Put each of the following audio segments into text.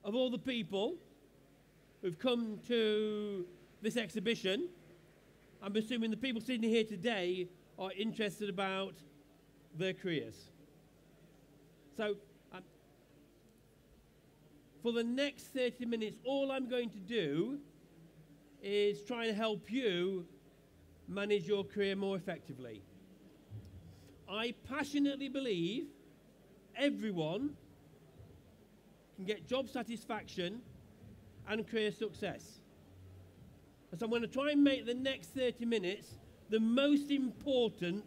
of all the people who've come to this exhibition, I'm assuming the people sitting here today are interested about their careers. So, for the next 30 minutes, all I'm going to do is try and help you manage your career more effectively. I passionately believe everyone can get job satisfaction and career success. And so I'm going to try and make the next 30 minutes the most important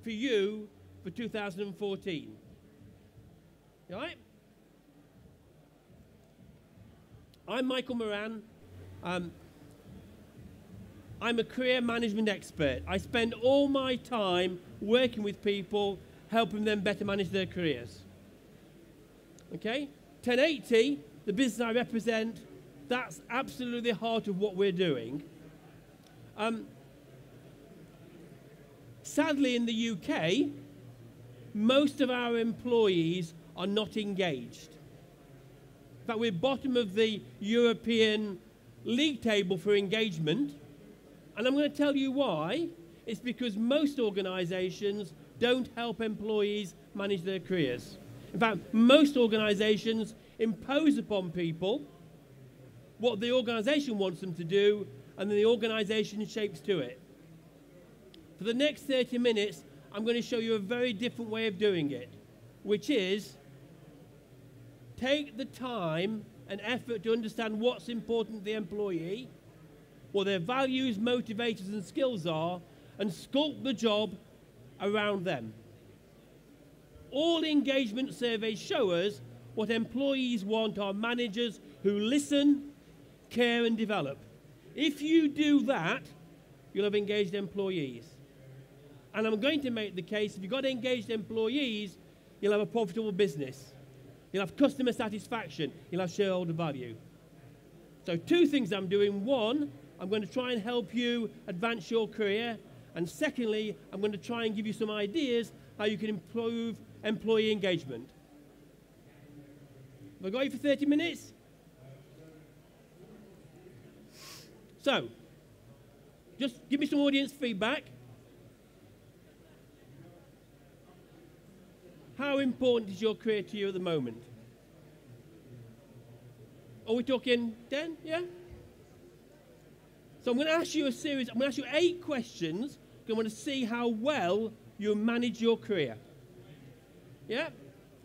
for you for 2014. You all right? I'm Michael Moran. I'm a career management expert. I spend all my time working with people, helping them better manage their careers. Okay? 1080, the business I represent, that's absolutely the heart of what we're doing. Sadly, in the UK, most of our employees are not engaged. In fact, we're bottom of the European league table for engagement. And I'm going to tell you why. It's because most organizations don't help employees manage their careers. In fact, most organizations impose upon people what the organization wants them to do, and then the organization shapes to it. For the next 30 minutes, I'm going to show you a very different way of doing it, which is take the time and effort to understand what's important to the employee, what their values, motivators, and skills are, and sculpt the job around them. All engagement surveys show us what employees want are managers who listen, care, and develop. If you do that, you'll have engaged employees. And I'm going to make the case, if you've got engaged employees, you'll have a profitable business. You'll have customer satisfaction. You'll have shareholder value. So two things I'm doing. One, I'm going to try and help you advance your career. And secondly, I'm going to try and give you some ideas how you can improve employee engagement. Have I got you for 30 minutes? So, just give me some audience feedback. How important is your career to you at the moment? Are we talking 10? Yeah? So I'm going to ask you a series, I'm going to ask you 8 questions, because I want to see how well you manage your career. Yeah?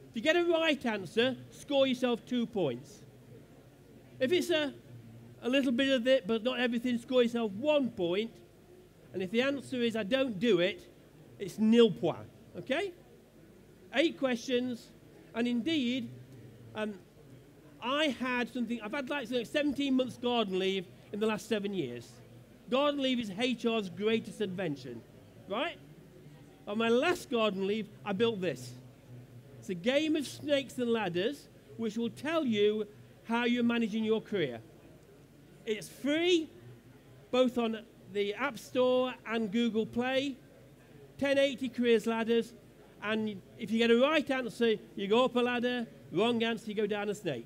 If you get a right answer, score yourself 2 points. If it's a little bit of it, but not everything, score yourself 1 point. And if the answer is I don't do it, it's nil point. Okay? 8 questions, and indeed, I've had like 17 months garden leave in the last 7 years. Garden leave is HR's greatest invention, right? On my last garden leave, I built this. It's a game of snakes and ladders, which will tell you how you're managing your career. It's free, both on the App Store and Google Play. 1080 Careers Ladders. And if you get a right answer, you go up a ladder. Wrong answer, you go down a snake.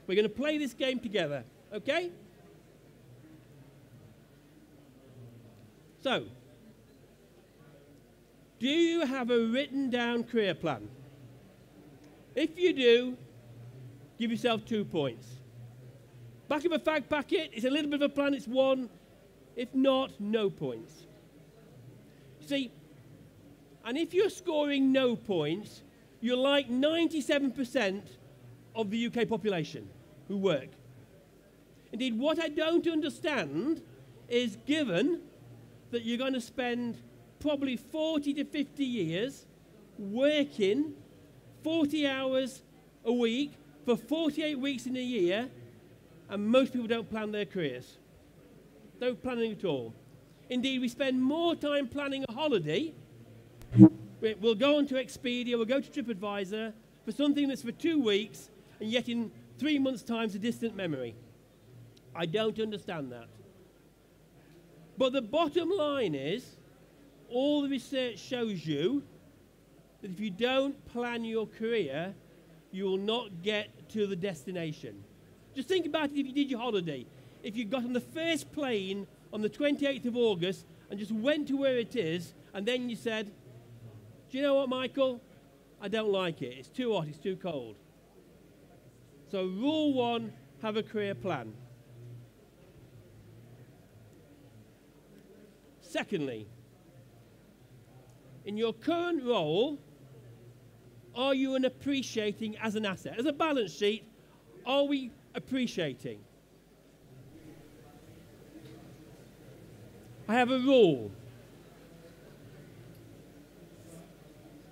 We're going to play this game together, okay? So, do you have a written down career plan? If you do, give yourself 2 points. Back of a fag packet, it's a little bit of a plan, it's 1. If not, no points. See, and if you're scoring no points, you're like 97% of the UK population who work. Indeed, what I don't understand is, given that you're going to spend probably 40 to 50 years working 40 hours a week for 48 weeks in a year, and most people don't plan their careers. Don't plan it at all. Indeed, we spend more time planning a holiday. We'll go on to Expedia, we'll go to TripAdvisor for something that's for 2 weeks, and yet in 3 months' time it's a distant memory. I don't understand that. But the bottom line is, all the research shows you that if you don't plan your career, you will not get to the destination. Just think about it if you did your holiday. If you got on the first plane on the 28th of August and just went to where it is, and then you said, do you know what, Michael? I don't like it. It's too hot. It's too cold. So rule one, have a career plan. Secondly, in your current role, are you appreciating as an asset? As a balance sheet, are we appreciating? I have a rule.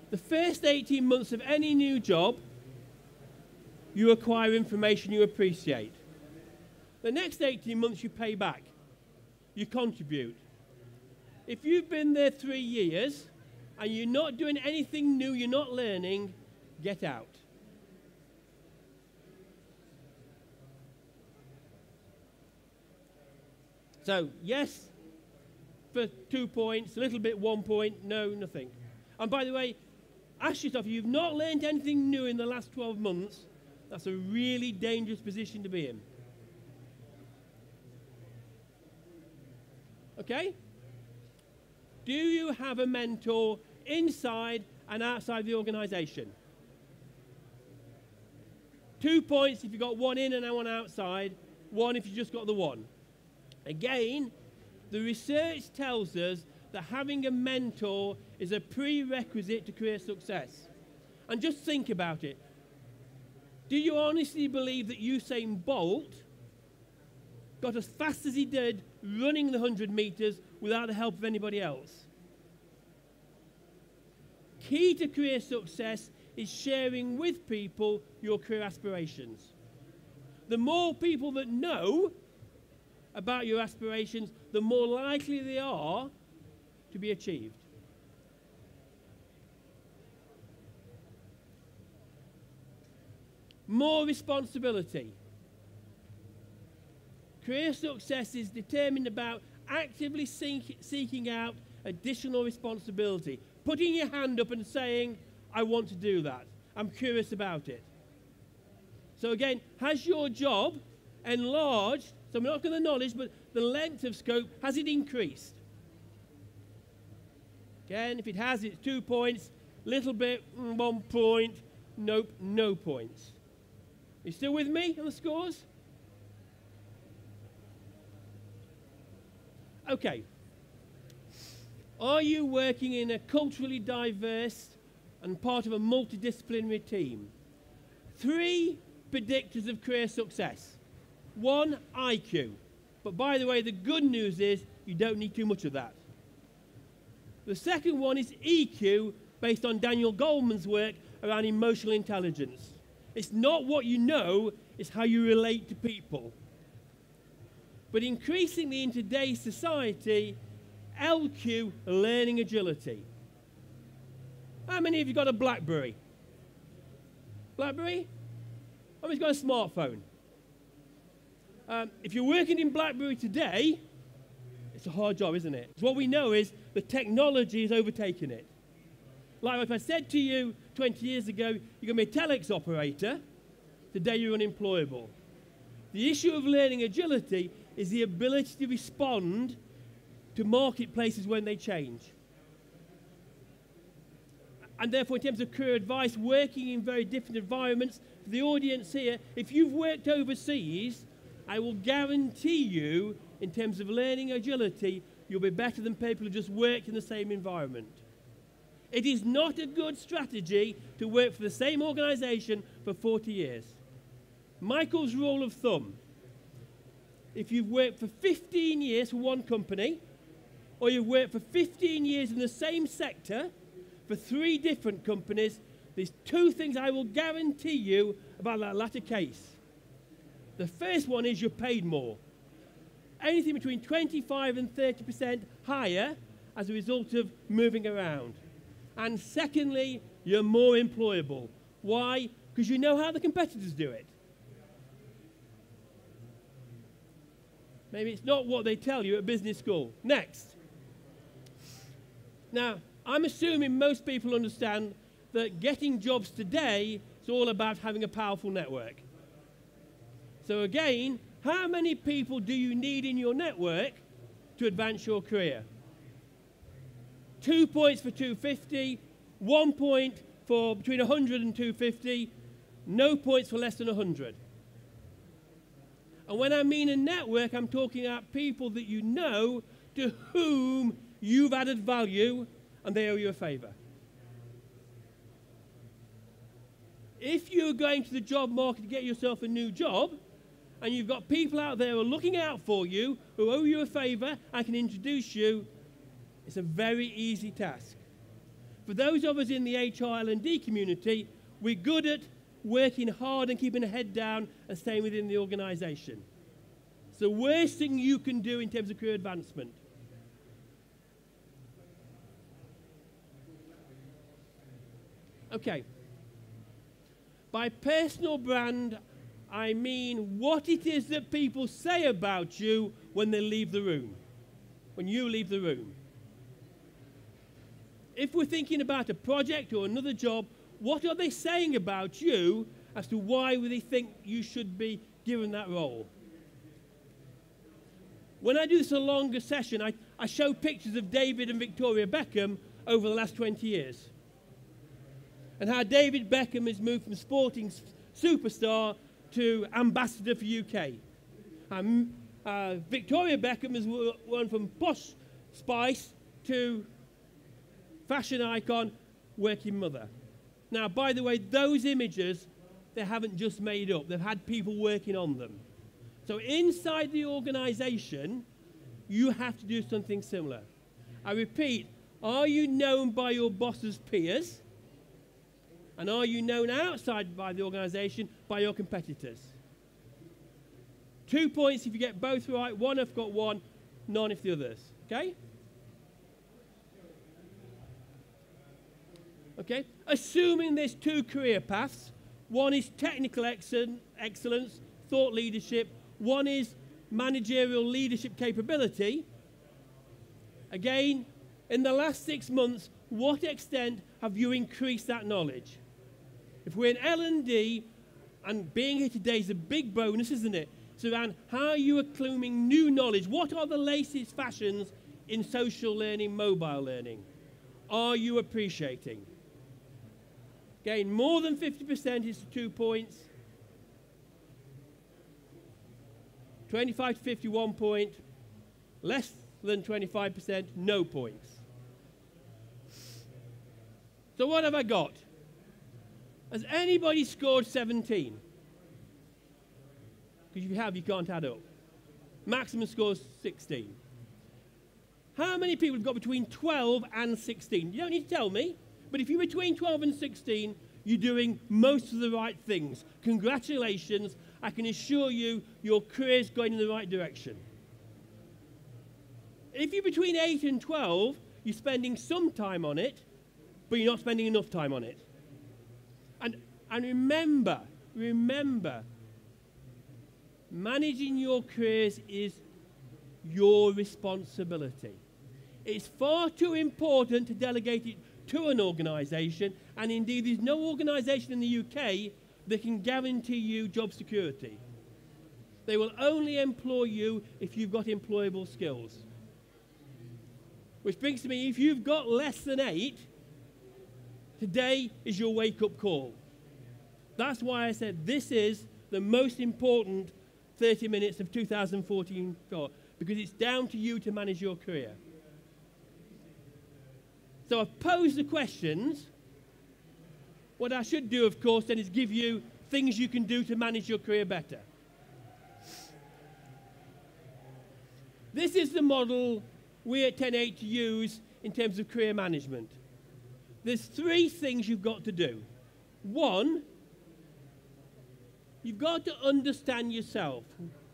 The first 18 months of any new job, you acquire information you appreciate. The next 18 months you pay back. You contribute. If you've been there 3 years and you're not doing anything new, you're not learning, get out. So, yes, for 2 points, a little bit 1 point, no, nothing. And by the way, ask yourself, if you've not learned anything new in the last 12 months, that's a really dangerous position to be in. Okay? Do you have a mentor inside and outside the organization? 2 points if you've got one in and one outside, 1 if you just got the one. Again, the research tells us that having a mentor is a prerequisite to career success. And just think about it. Do you honestly believe that Usain Bolt got as fast as he did running the 100 meters without the help of anybody else? Key to career success is sharing with people your career aspirations. The more people that know about your aspirations, the more likely they are to be achieved. More responsibility. Career success is determined about actively seeking out additional responsibility. Putting your hand up and saying, I want to do that. I'm curious about it. So again, has your job enlarged? So we're not going to knowledge, but the length of scope, has it increased? Again, if it has, it's 2 points. Little bit, 1 point. Nope, no points. Are you still with me on the scores? Okay. Are you working in a culturally diverse and part of a multidisciplinary team? 3 predictors of career success. 1, IQ. But by the way, the good news is you don't need too much of that. The second one is EQ, based on Daniel Goleman's work around emotional intelligence. It's not what you know, it's how you relate to people. But increasingly in today's society, LQ, learning agility. How many of you got a BlackBerry? BlackBerry? How many's got a smartphone? If you're working in BlackBerry today, it's a hard job, isn't it? What we know is the technology is overtaking it. Like if I said to you 20 years ago, you're going to be a telex operator, today you're unemployable. The issue of learning agility is the ability to respond to marketplaces when they change. And therefore, in terms of career advice, working in very different environments, for the audience here, if you've worked overseas, I will guarantee you, in terms of learning agility, you'll be better than people who just worked in the same environment. It is not a good strategy to work for the same organization for 40 years. Michael's rule of thumb: if you've worked for 15 years for one company, or you've worked for 15 years in the same sector for 3 different companies, there's 2 things I will guarantee you about that latter case. The first one is you're paid more. Anything between 25 and 30% higher as a result of moving around. And secondly, you're more employable. Why? Because you know how the competitors do it. Maybe it's not what they tell you at business school. Next. Now, I'm assuming most people understand that getting jobs today is all about having a powerful network. So again, how many people do you need in your network to advance your career? 2 points for 250, 1 point for between 100 and 250, no points for less than 100. And when I mean a network, I'm talking about people that you know to whom you've added value and they owe you a favor. If you're going to the job market to get yourself a new job, and you've got people out there who are looking out for you, who owe you a favor and can introduce you, it's a very easy task. For those of us in the HR&D community, we're good at working hard and keeping a head down and staying within the organization. It's the worst thing you can do in terms of career advancement. Okay. By personal brand, I mean what it is that people say about you when they leave the room, when you leave the room. If we're thinking about a project or another job, what are they saying about you as to why they think you should be given that role? When I do this a longer session, I show pictures of David and Victoria Beckham over the last 20 years. And how David Beckham has moved from sporting superstar to ambassador for UK. Victoria Beckham has gone from posh spice to fashion icon, working mother. Now, by the way, those images, they haven't just made up. They've had people working on them. So inside the organization, you have to do something similar. I repeat, are you known by your boss's peers? And are you known outside by the organization by your competitors? 2 points if you get both right, 1 if got 1, none if the others. Okay? Okay? Assuming there's 2 career paths, one is technical excellence, thought leadership, one is managerial leadership capability. Again, in the last 6 months, what extent have you increased that knowledge? If we're in L&D, and being here today is a big bonus, isn't it? It's around how you are accumulating new knowledge. What are the latest fashions in social learning, mobile learning? Are you appreciating? Again, more than 50% is 2 points. 25 to 51 point. Less than 25%, no points. So what have I got? Has anybody scored 17? Because if you have, you can't add up. Maximum score is 16. How many people have got between 12 and 16? You don't need to tell me, but if you're between 12 and 16, you're doing most of the right things. Congratulations. I can assure you your career's going in the right direction. If you're between 8 and 12, you're spending some time on it, but you're not spending enough time on it. And remember, managing your careers is your responsibility. It's far too important to delegate it to an organisation, and indeed there's no organisation in the UK that can guarantee you job security. They will only employ you if you've got employable skills. Which brings to me, if you've got less than 8, today is your wake-up call. That's why I said this is the most important 30 minutes of 2014, because it's down to you to manage your career. So I've posed the questions. What I should do, of course, then is give you things you can do to manage your career better. This is the model we at 10Eighty's use in terms of career management. There's 3 things you've got to do. 1, you've got to understand yourself,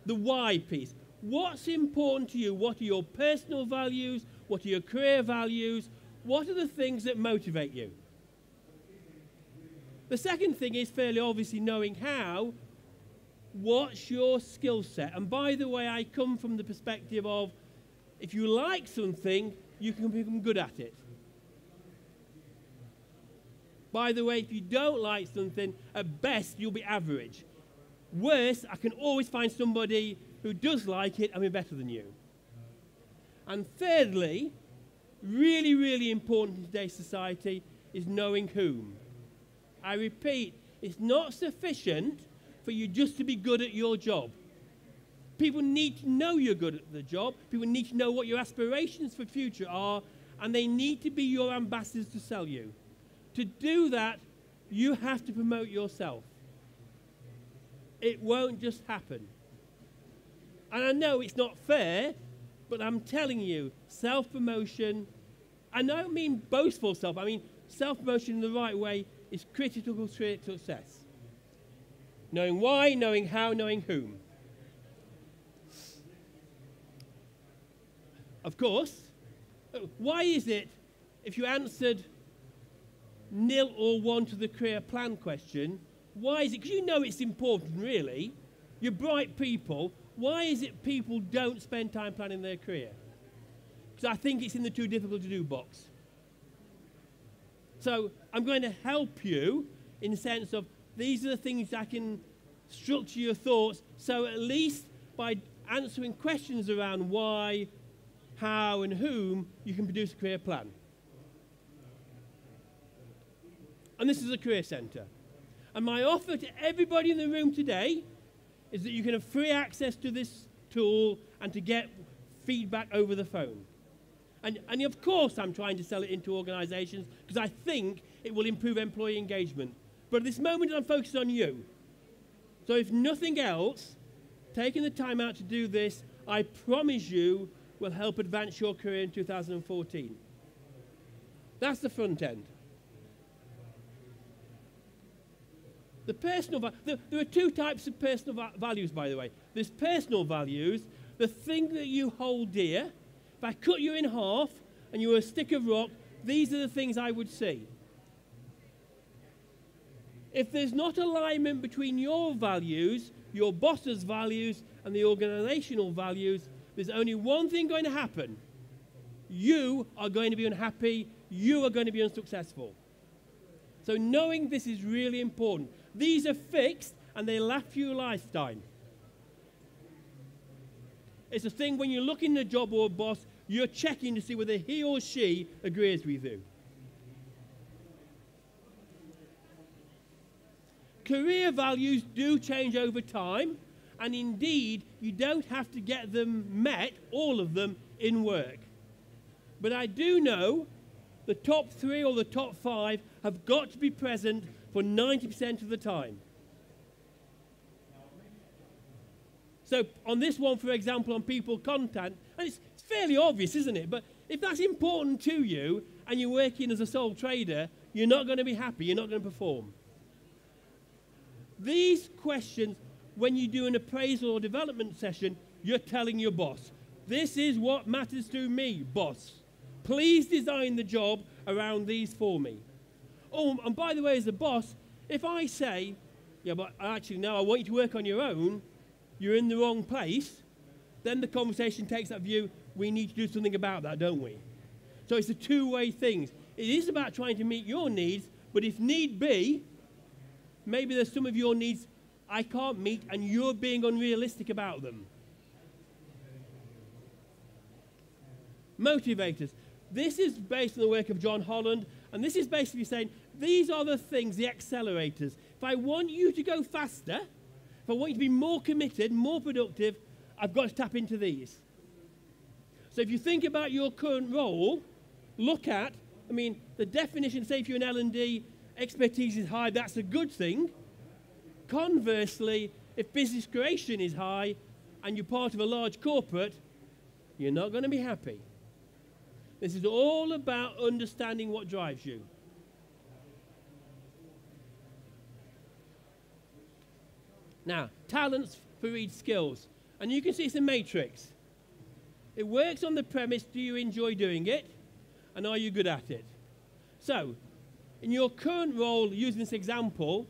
the why piece. What's important to you? What are your personal values? What are your career values? What are the things that motivate you? The second thing is fairly obviously knowing how. What's your skill set? And by the way, I come from the perspective of if you like something, you can become good at it. By the way, if you don't like something, at best, you'll be average. Worse, I can always find somebody who does like it and be better than you. And thirdly, really, really important in today's society, is knowing whom. I repeat, it's not sufficient for you just to be good at your job. People need to know you're good at the job. People need to know what your aspirations for the future are, and they need to be your ambassadors to sell you. To do that, you have to promote yourself. It won't just happen. And I know it's not fair, but I'm telling you, self-promotion, and I don't mean boastful self, I mean self-promotion in the right way is critical to success. Knowing why, knowing how, knowing whom. Of course, why is it, if you answered 0 or 1 to the career plan question, why is it, because you know it's important really, you're bright people, why is it people don't spend time planning their career? Because I think it's in the too difficult to do box. So I'm going to help you in the sense of these are the things that can structure your thoughts, so at least by answering questions around why, how and whom, you can produce a career plan. And this is a career centre. And my offer to everybody in the room today is that you can have free access to this tool and to get feedback over the phone. And of course I'm trying to sell it into organisations because I think it will improve employee engagement. But at this moment I'm focused on you. So if nothing else, taking the time out to do this, I promise you, will help advance your career in 2014. That's the front end. The personal there are 2 types of personal values, by the way. There's personal values, the thing that you hold dear. If I cut you in half and you were a stick of rock, these are the things I would see. If there's not alignment between your values, your boss's values, and the organisational values, there's only one thing going to happen. You are going to be unhappy. You are going to be unsuccessful. So knowing this is really important. These are fixed and they last for your lifetime. It's a thing when you're looking at a job or a boss, you're checking to see whether he or she agrees with you. Career values do change over time, and indeed, you don't have to get them met, all of them, in work. But I do know the top 3 or the top 5 have got to be present for 90% of the time. So on this one, for example, on people content, and it's fairly obvious, isn't it? But if that's important to you and you're working as a sole trader, you're not going to be happy, you're not going to perform. These questions, when you do an appraisal or development session, you're telling your boss, this is what matters to me, boss. Please design the job around these for me. Oh, and by the way, as a boss, if I say, yeah, but actually, no, I want you to work on your own, you're in the wrong place, then the conversation takes that view, we need to do something about that, don't we? So it's a two-way thing. It is about trying to meet your needs, but if need be, maybe there's some of your needs I can't meet and you're being unrealistic about them. Motivators. This is based on the work of John Holland, and this is basically saying these are the things, the accelerators. If I want you to go faster, if I want you to be more committed, more productive, I've got to tap into these. So if you think about your current role, look at, the definition, say if you're an L&D, expertise is high, that's a good thing. Conversely, if business creation is high and you're part of a large corporate, you're not going to be happy. This is all about understanding what drives you. Now, talents for each skills. And you can see it's a matrix. It works on the premise, do you enjoy doing it? And are you good at it? So, in your current role, using this example,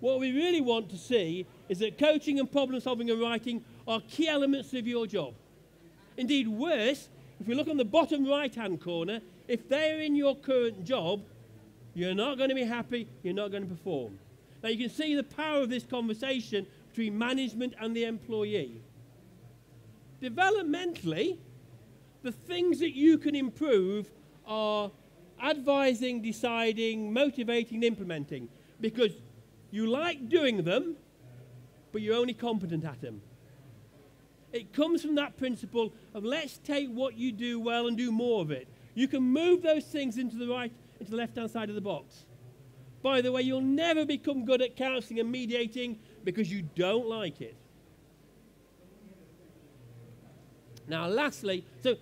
what we really want to see is that coaching and problem solving and writing are key elements of your job. Indeed, worse, if we look on the bottom right-hand corner, if they're in your current job, You're not going to be happy. You're not going to perform. Now, you can see the power of this conversation between management and the employee. Developmentally, the things that you can improve are advising, deciding, motivating, and implementing, because you like doing them, but you're only competent at them. It comes from that principle of let's take what you do well and do more of it. You can move those things into the left-hand side of the box. By the way, you'll never become good at counselling and mediating because you don't like it. Now, lastly, so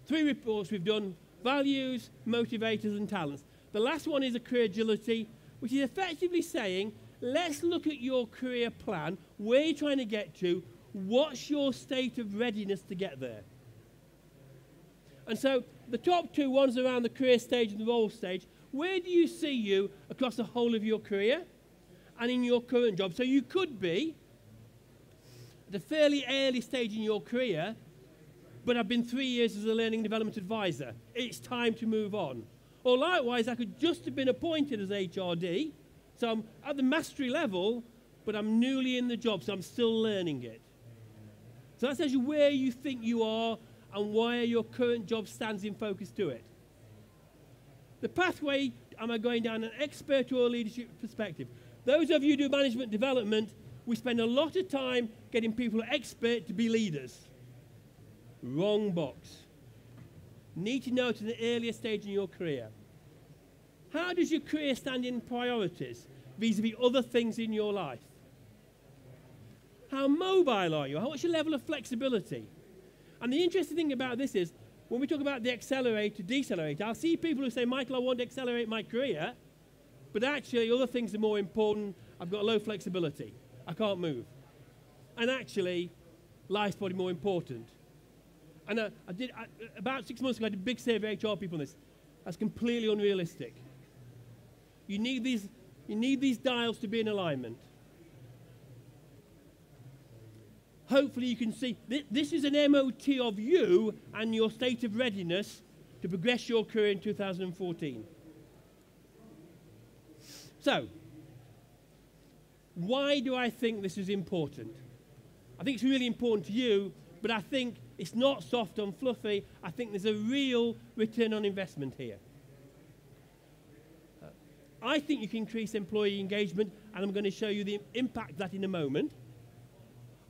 3 reports we've done: values, motivators, and talents. The last one is a career agility, which is effectively saying, let's look at your career plan, where you're trying to get to, what's your state of readiness to get there. And so the top 2 ones around the career stage and the role stage, where do you see you across the whole of your career and in your current job? So you could be at a fairly early stage in your career, but I've been 3 years as a learning and development advisor. It's time to move on. Or likewise, I could just have been appointed as HRD, so I'm at the mastery level, but I'm newly in the job, so I'm still learning it. So that says you where you think you are and why your current job stands in focus to it. The pathway, am I going down an expert or a leadership perspective? Those of you who do management development, we spend a lot of time getting people who are expert to be leaders. Wrong box. Need to know at an earlier stage in your career. How does your career stand in priorities vis-a-vis other things in your life? How mobile are you? What's your level of flexibility? And the interesting thing about this is, when we talk about the accelerator, decelerator, I'll see people who say, Michael, I want to accelerate my career, but actually other things are more important. I've got low flexibility. I can't move. And actually, life's probably more important. And about 6 months ago, I did a big survey of HR people on this. That's completely unrealistic. You need these dials to be in alignment. Hopefully you can see, this is an MOT of you and your state of readiness to progress your career in 2014. So, why do I think this is important? I think it's really important to you, but I think it's not soft and fluffy. I think there's a real return on investment here. I think you can increase employee engagement, and I'm going to show you the impact of that in a moment.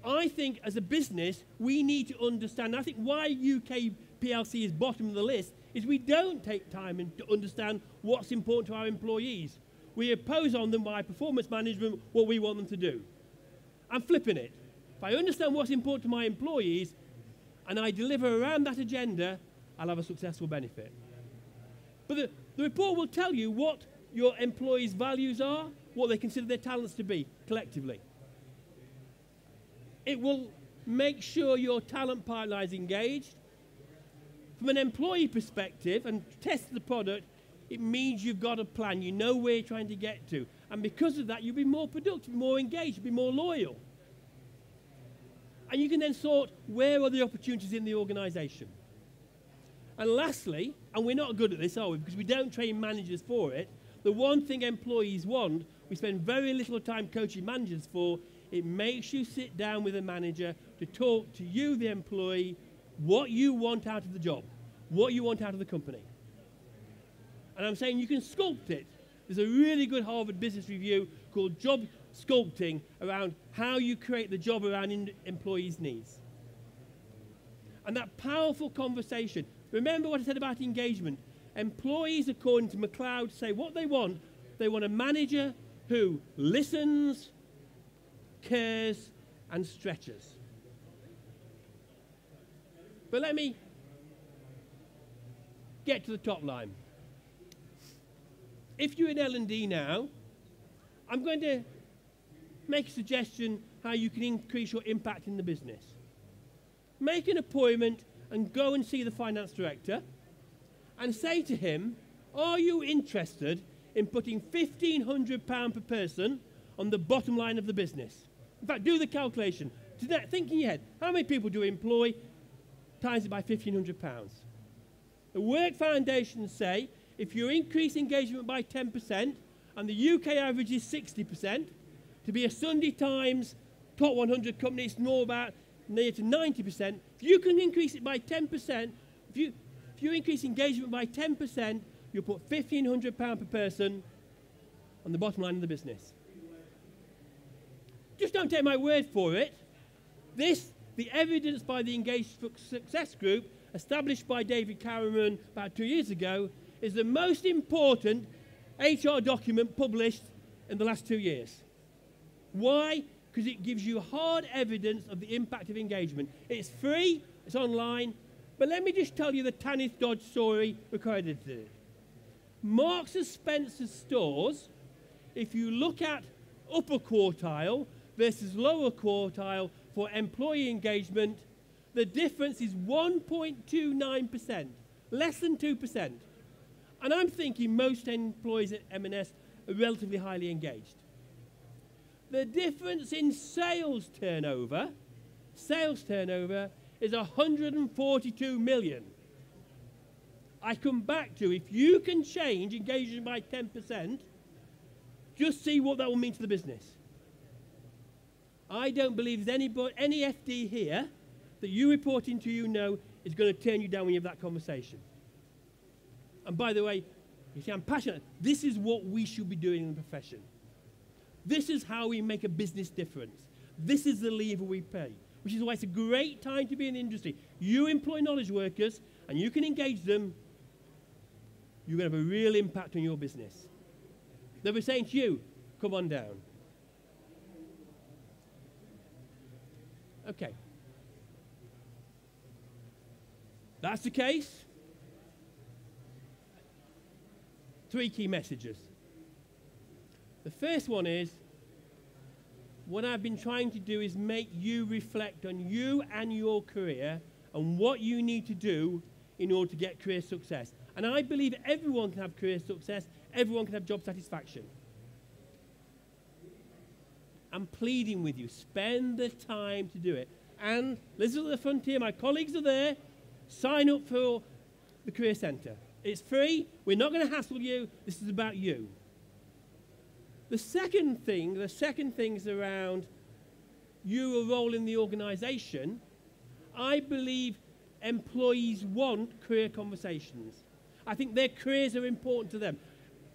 I think as a business, we need to understand, I think why UK PLC is bottom of the list is we don't take time to understand what's important to our employees. We impose on them by performance management what we want them to do. I'm flipping it. If I understand what's important to my employees and I deliver around that agenda, I'll have a successful benefit. But the report will tell you what your employees' values are, what they consider their talents to be collectively. It will make sure your talent pipeline is engaged. From an employee perspective, and test the product, it means you've got a plan. You know where you're trying to get to. And because of that, you'll be more productive, more engaged, be more loyal. And you can then sort where are the opportunities in the organization. And lastly, and we're not good at this, are we? Because we don't train managers for it. The one thing employees want, we spend very little time coaching managers for, it makes you sit down with a manager to talk to you, the employee, what you want out of the job, what you want out of the company. And I'm saying you can sculpt it. There's a really good Harvard Business Review called Job Sculpting around how you create the job around employees' needs. And that powerful conversation, remember what I said about engagement. Employees, according to McLeod, say what they want. They want a manager who listens, cares, and stretches. But let me get to the top line. If you're in L&D now, I'm going to make a suggestion how you can increase your impact in the business. Make an appointment and go and see the finance director and say to him, are you interested in putting £1,500 per person on the bottom line of the business? In fact, do the calculation. Think in your head, how many people do we employ? Times it by £1,500. The Work Foundation say if you increase engagement by 10%, and the UK average is 60%, to be a Sunday Times top 100 company, it's more about near to 90%. If you can increase it by 10%, if you increase engagement by 10%, you'll put £1,500 per person on the bottom line of the business. Just don't take my word for it. The evidence by the Engaged Success Group, established by David Cameron about 2 years ago, is the most important HR document published in the last 2 years. Why? Because it gives you hard evidence of the impact of engagement. It's free, it's online, but let me just tell you the Tanith Dodge story recorded to it. Marks and Spencer stores, if you look at upper quartile versus lower quartile for employee engagement, the difference is 1.29%, less than 2%. And I'm thinking most employees at M&S are relatively highly engaged. The difference in sales turnover is 142 million. I come back to, if you can change engagement by 10%, just see what that will mean to the business. I don't believe there's any FD here that you reporting to is going to turn you down when you have that conversation. And by the way, you see, I'm passionate. This is what we should be doing in the profession. This is how we make a business difference. This is the lever we pay, which is why it's a great time to be in the industry. You employ knowledge workers, and you can engage them. You're going to have a real impact on your business. They'll be saying to you, come on down. Okay. That's the case. 3 key messages. The first one is, what I've been trying to do is make you reflect on you and your career and what you need to do in order to get career success. And I believe everyone can have career success, everyone can have job satisfaction. I'm pleading with you, spend the time to do it. And listen at the front here, my colleagues are there. Sign up for the Career Centre. It's free, we're not going to hassle you, this is about you. The second thing is around your role in the organisation. I believe employees want career conversations. I think their careers are important to them.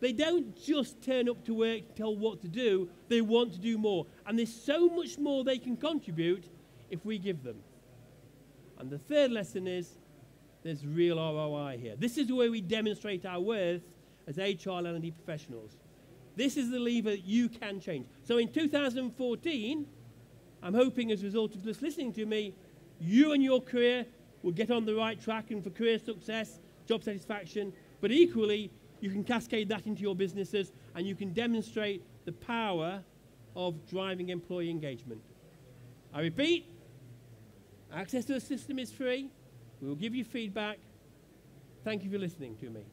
They don't just turn up to work, tell what to do, they want to do more. And there's so much more they can contribute if we give them. And the third lesson is, there's real ROI here. This is where we demonstrate our worth as HR L&D professionals. This is the lever that you can change. So in 2014, I'm hoping as a result of just listening to me, you and your career will get on the right track and for career success, job satisfaction, but equally, you can cascade that into your businesses and you can demonstrate the power of driving employee engagement. I repeat, access to the system is free. We will give you feedback. Thank you for listening to me.